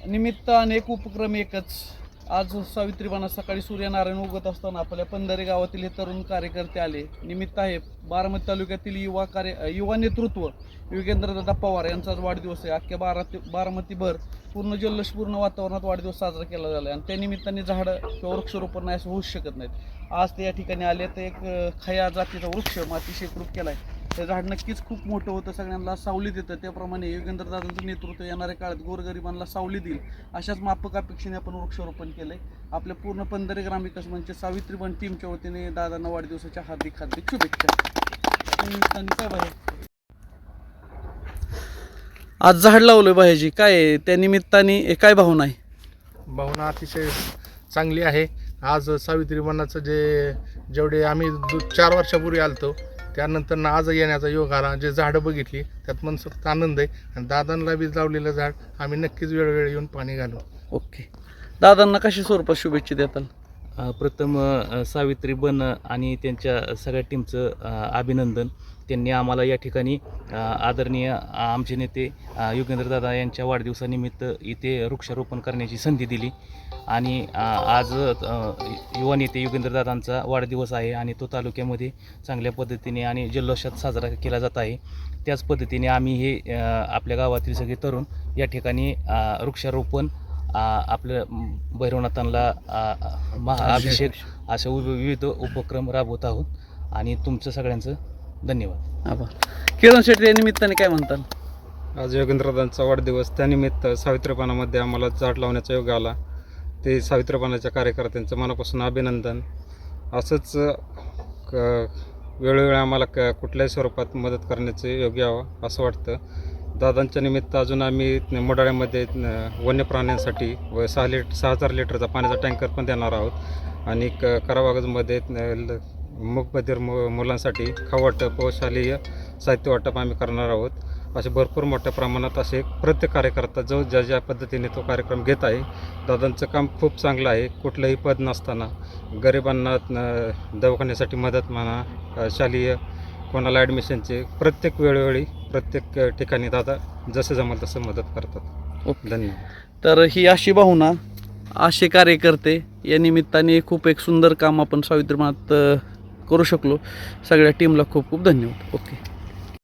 निमित्त आणि एक उपक्रम एकच. आज सावित्रीबाना सकाळी सूर्यनारायण उगत असताना आपल्या पंधरे गावातील हे तरुण कार्यकर्ते आले. निमित्त आहे बारामती तालुक्यातील युवा नेतृत्व योगेंद्रदादा पवार यांचा आज वाढदिवस आहे. अख्ख्या बारामतीभर पूर्ण जल्लोषपूर्ण वातावरणात वाढदिवस साजरा केला झाला आहे आणि त्या निमित्ताने झाडं किंवा वृक्षारोपण नाही असं होऊच शकत नाहीत. आज ते या ठिकाणी आले तर एक खया जातीचा वृक्ष माती शेकडूप केला आहे. ते झाड नक्कीच खूप मोठं होतं, सगळ्यांना सावली देतं. त्याप्रमाणे योगेंद्रदादांचं नेतृत्व येणाऱ्या काळात गोरगरिबांना सावली देईल अशाच माफक अपेक्षेने आपण वृक्षारोपण केलंय. आपल्या पूर्ण पंधरे ग्रामविकास मंच सावित्रीबान टीमच्या वतीने दादांना वाढदिवसाच्या हार्दिक शुभेच्छा. काय बाहेर आज झाड लावलं बाहेरची काय त्या निमित्ताने काय भावना आहे? भावना अतिशय चांगली आहे. आज सावित्रीबानाचं जेवढे आम्ही 4 वर्षापूर्वी आलतो त्यानंतर आज येण्याचा योग आला. जे झाडं बघितली त्यात मनसोक्त आनंद आहे आणि दादांना बी लावलेलं झाड आम्ही नक्कीच वेळोवेळी येऊन पाणी घालू. ओके, दादांना कशा स्वरूपात शुभेच्छा देताल? प्रथम सावित्रीबान आणि त्यांच्या सगळ्या टीमचं अभिनंदन. त्यांनी आम्हाला या ठिकाणी आदरणीय आमचे नेते योगेंद्रदादा यांच्या वाढदिवसानिमित्त इथे वृक्षारोपण करण्याची संधी दिली आणि आज युवा नेते योगेंद्रदादांचा वाढदिवस आहे आणि तो तालुक्यामध्ये चांगल्या पद्धतीने आणि जल्लोषात साजरा केला जात आहे. त्याच पद्धतीने आम्ही हे आपल्या गावातील सगळे तरुण या ठिकाणी वृक्षारोपण आपल्या भैरवनाथांना महाअभिषेक असे विविध उपक्रम राबवत आहोत आणि तुमचं सगळ्यांचं धन्यवाद. आभार. किरण शेट्टी या निमित्ताने काय म्हणताल? आज योगेंद्रदादांचा वाढदिवस त्यानिमित्त सावित्रीबानामध्ये आम्हाला झाड लावण्याचा योग आला. ते सावित्रीबानाच्या कार्यकर्त्यांचं मनापासून अभिनंदन. असंच वेळोवेळी आम्हाला कुठल्याही स्वरूपात मदत करण्याचे योग्य यावं असं वाटतं. दादांच्या निमित्त अजून आम्ही मोडाळ्यामध्ये वन्य प्राण्यांसाठी 6,000 लिटरचा पाण्याचा टँकर पण देणार आहोत आणि करावागजमध्ये मूकबधिर मुलांसाठी खाऊ वाटप व शालेय साहित्य वाटप आम्ही करणार आहोत. असे भरपूर मोठ्या प्रमाणात असे प्रत्येक कार्यकर्ता जो ज्या पद्धतीने तो कार्यक्रम घेत आहे. दादांचं काम खूप चांगलं आहे. कुठलंही पद नसताना गरिबांना दवाखान्यासाठी मदत म्हणा, शालेय कोणाला ॲडमिशनचे प्रत्येक वेळोवेळी प्रत्येक ठिकाणी दादा जसं जमेल तसं मदत करतात. धन्यवाद. तर ही अशी भावना, असे कार्यकर्ते या निमित्ताने खूप एक सुंदर काम आपण सावित्रीबानात करू शकलो. सगळ्या टीमला खूप खूप धन्यवाद. ओके.